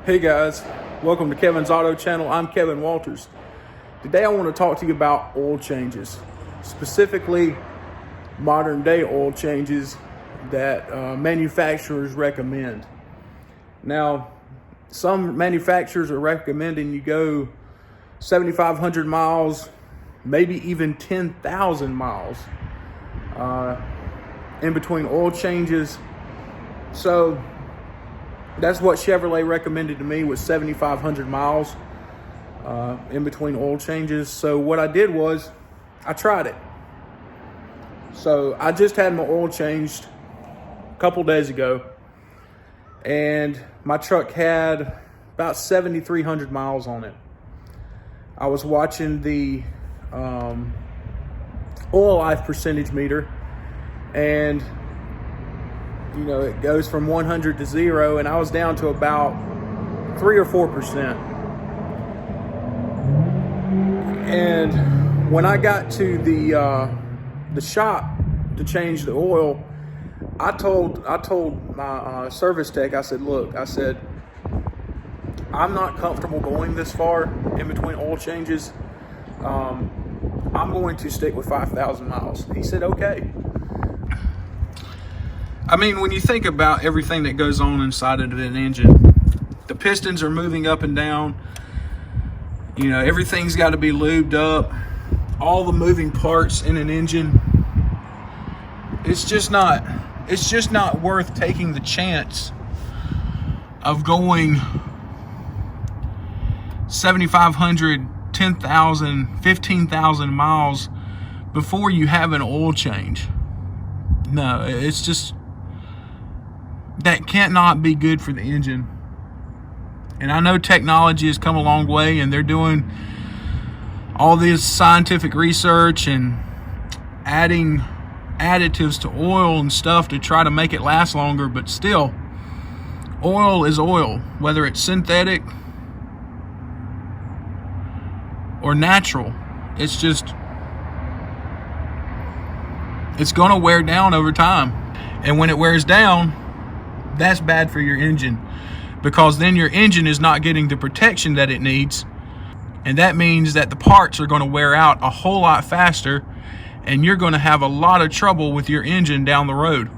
Hey guys, welcome to Kevin's Auto Channel. I'm Kevin Walters. Today I want to talk to you about oil changes, specifically modern day oil changes that manufacturers recommend. Now, some manufacturers are recommending you go 7,500 miles, maybe even 10,000 miles in between oil changes. So that's what Chevrolet recommended to me, was 7,500 miles in between oil changes. So what I did was I tried it. So I just had my oil changed a couple days ago, and my truck had about 7,300 miles on it. I was watching the oil life percentage meter, and you know, it goes from 100 to 0, and I was down to about 3 or 4%. And when I got to the shop to change the oil, I told my service tech, I said, look, I said, I'm not comfortable going this far in between oil changes. I'm going to stick with 5,000 miles. He said, okay. I mean, when you think about everything that goes on inside of an engine, the pistons are moving up and down. You know, everything's got to be lubed up. All the moving parts in an engine. It's just not worth taking the chance of going 7,500, 10,000, 15,000 miles before you have an oil change. No, it's just, that cannot be good for the engine. And I know technology has come a long way, and they're doing all this scientific research and adding additives to oil and stuff to try to make it last longer, but still, oil is oil, whether it's synthetic or natural. It's going to wear down over time. And when it wears down, that's bad for your engine, because then your engine is not getting the protection that it needs, and that means that the parts are going to wear out a whole lot faster, and you're going to have a lot of trouble with your engine down the road,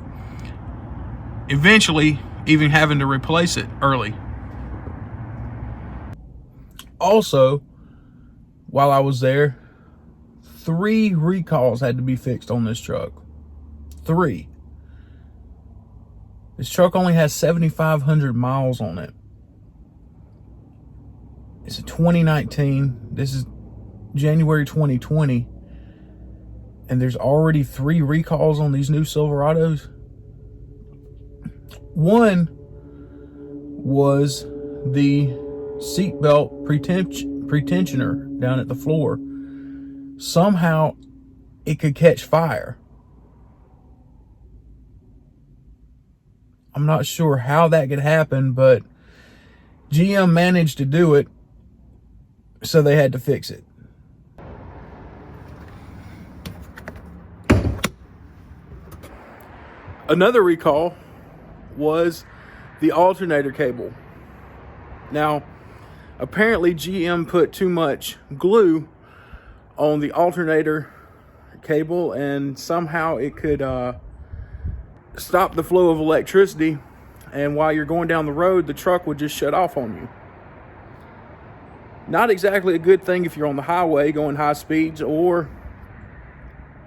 eventually even having to replace it early. Also, while I was there, 3 recalls had to be fixed on this truck. 3. This truck only has 7,500 miles on it. It's a 2019. This is January 2020. And there's already 3 recalls on these new Silverados. One was the seatbelt pretensioner down at the floor. Somehow it could catch fire. I'm not sure how that could happen, but GM managed to do it, so they had to fix it. Another recall was the alternator cable. Now, apparently GM put too much glue on the alternator cable, and somehow it could stop the flow of electricity, and while you're going down the road, the truck would just shut off on you. Not exactly a good thing if you're on the highway going high speeds, or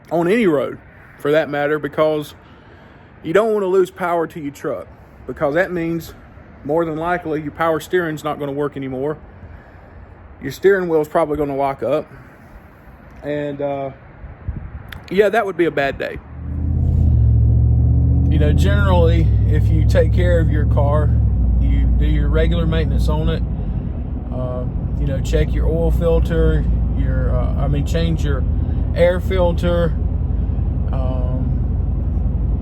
on any road for that matter, because you don't want to lose power to your truck, because that means more than likely your power steering's not going to work anymore. Your steering wheel is probably going to lock up, and yeah, that would be a bad day. You know, generally, if you take care of your car, you do your regular maintenance on it, you know, check your oil filter, change your air filter,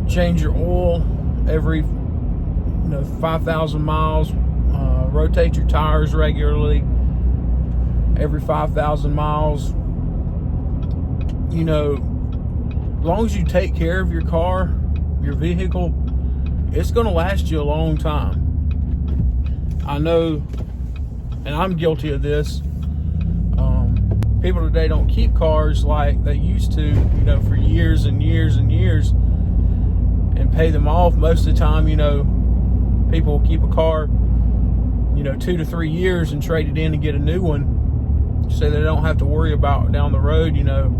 change your oil every 5,000 miles, rotate your tires regularly every 5,000 miles. You know, as long as you take care of your car, your vehicle, it's going to last you a long time. I know, and I'm guilty of this, people today don't keep cars like they used to, you know, for years and years and years, and pay them off. Most of the time, you know, people will keep a car, you know, 2 to 3 years and trade it in and get a new one, so they don't have to worry about down the road, you know,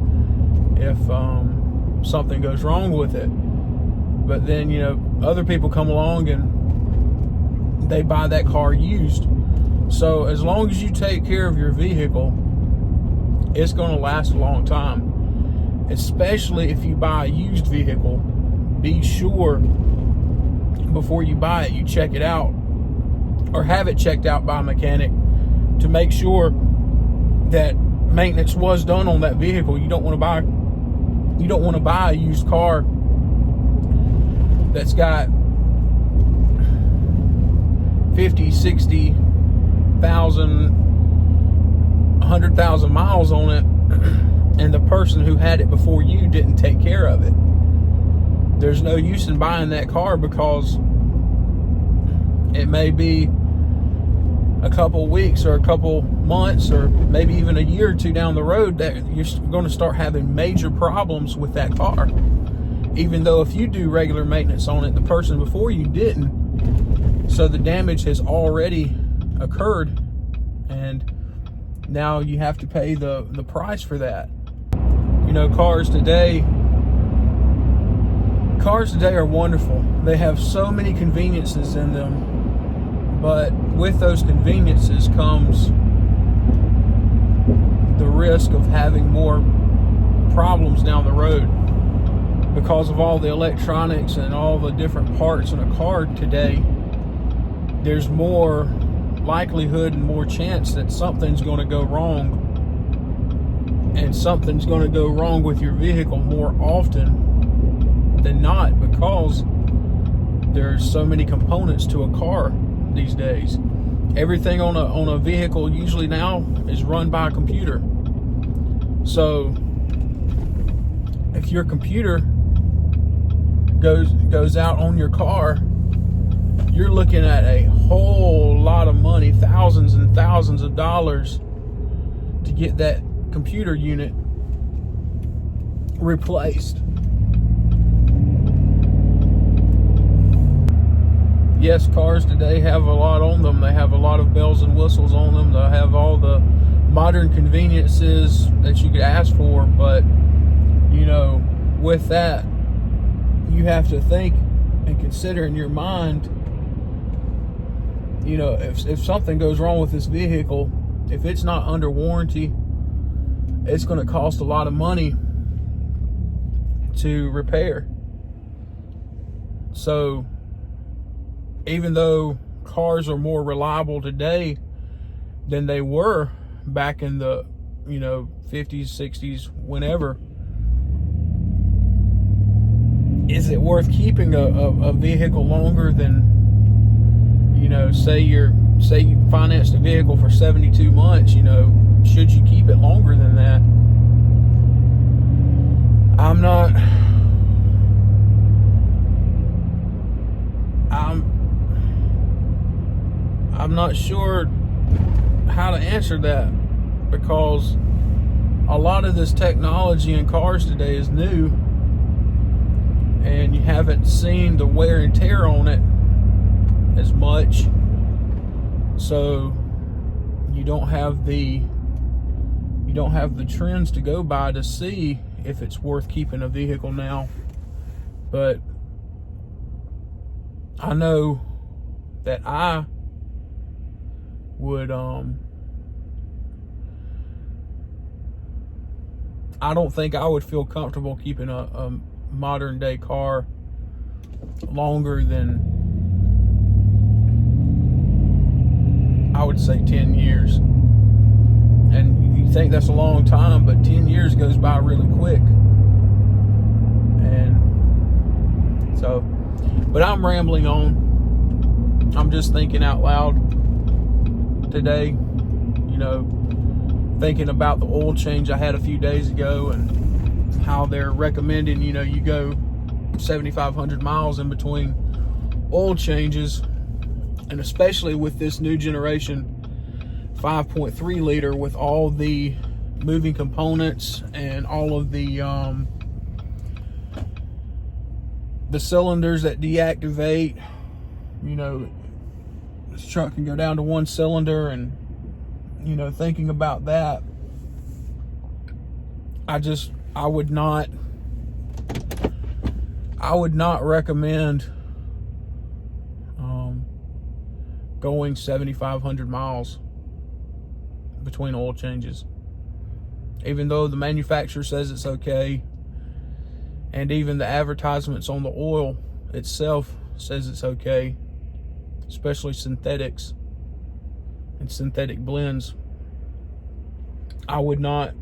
if something goes wrong with it. But then, you know, other people come along and they buy that car used. So as long as you take care of your vehicle, it's going to last a long time. Especially if you buy a used vehicle, be sure before you buy it, you check it out, or have it checked out by a mechanic to make sure that maintenance was done on that vehicle. You don't want to buy a used car that's got 50, 60,000, 100,000 miles on it, and the person who had it before you didn't take care of it. There's no use in buying that car, because it may be a couple weeks or a couple months or maybe even a year or two down the road that you're going to start having major problems with that car. Even though if you do regular maintenance on it, the person before you didn't. So the damage has already occurred, and now you have to pay the price for that. You know, cars today are wonderful. They have so many conveniences in them, but with those conveniences comes the risk of having more problems down the road because of all the electronics and all the different parts in a car today. There's more likelihood and more chance that something's going to go wrong, and something's going to go wrong with your vehicle more often than not, because there's so many components to a car these days. Everything on a vehicle usually now is run by a computer. So if your computer goes out on your car, you're looking at a whole lot of money, thousands and thousands of dollars, to get that computer unit replaced. Yes, cars today have a lot on them. They have a lot of bells and whistles on them. They have all the modern conveniences that you could ask for, but, you know, with that, you have to think and consider in your mind, you know, if something goes wrong with this vehicle, if it's not under warranty, it's going to cost a lot of money to repair. So even though cars are more reliable today than they were back in the, you know, 50s, 60s, whenever, is it worth keeping a vehicle longer than, you know, say you financed a vehicle for 72 months, you know, should you keep it longer than that? I'm not sure how to answer that, because a lot of this technology in cars today is new, and you haven't seen the wear and tear on it as much, so you don't have the trends to go by to see if it's worth keeping a vehicle now. But I know that I would I don't think I would feel comfortable keeping a modern day car longer than, I would say, 10 years. And you think that's a long time, but 10 years goes by really quick. And so, but I'm rambling on. I'm just thinking out loud today, you know, thinking about the oil change I had a few days ago and how they're recommending, you know, you go 7,500 miles in between oil changes. And especially with this new generation 5.3 liter with all the moving components and all of the cylinders that deactivate. You know, this truck can go down to one cylinder, and you know, thinking about that, I would not recommend going 7,500 miles between oil changes. Even though the manufacturer says it's okay, and even the advertisements on the oil itself says it's okay, especially synthetics and synthetic blends, I would not.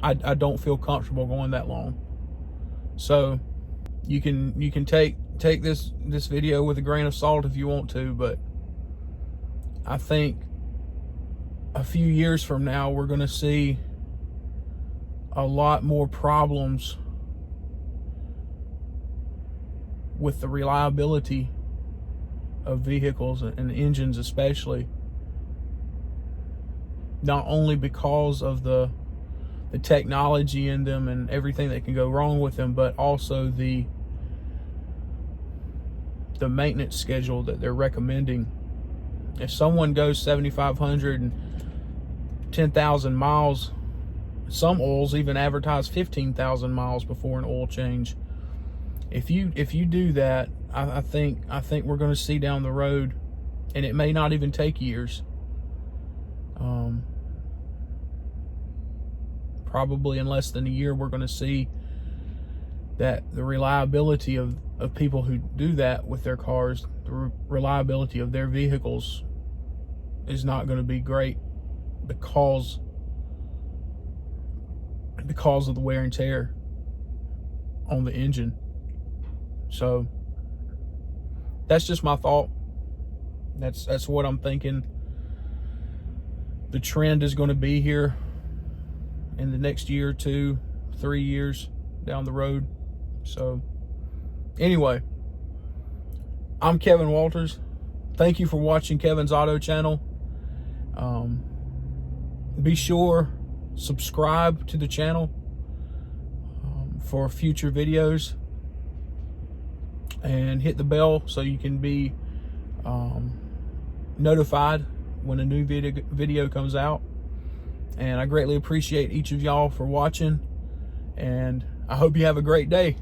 I don't feel comfortable going that long. So you can take this video with a grain of salt if you want to, but I think a few years from now we're going to see a lot more problems with the reliability of vehicles and engines, especially, not only because of the technology in them and everything that can go wrong with them, but also the maintenance schedule that they're recommending. If someone goes 7,500 and 10,000 miles, some oils even advertise 15,000 miles before an oil change. If you do that, I think we're going to see down the road, and it may not even take years. Probably in less than a year, we're going to see that the reliability of people who do that with their cars, the reliability of their vehicles is not going to be great because of the wear and tear on the engine. So that's just my thought. That's what I'm thinking the trend is going to be here in the next year, 2, 3 years down the road. So anyway, I'm Kevin Walters. Thank you for watching Kevin's Auto Channel. Be sure subscribe to the channel for future videos, and hit the bell so you can be notified when a new video comes out. And I greatly appreciate each of y'all for watching, and I hope you have a great day.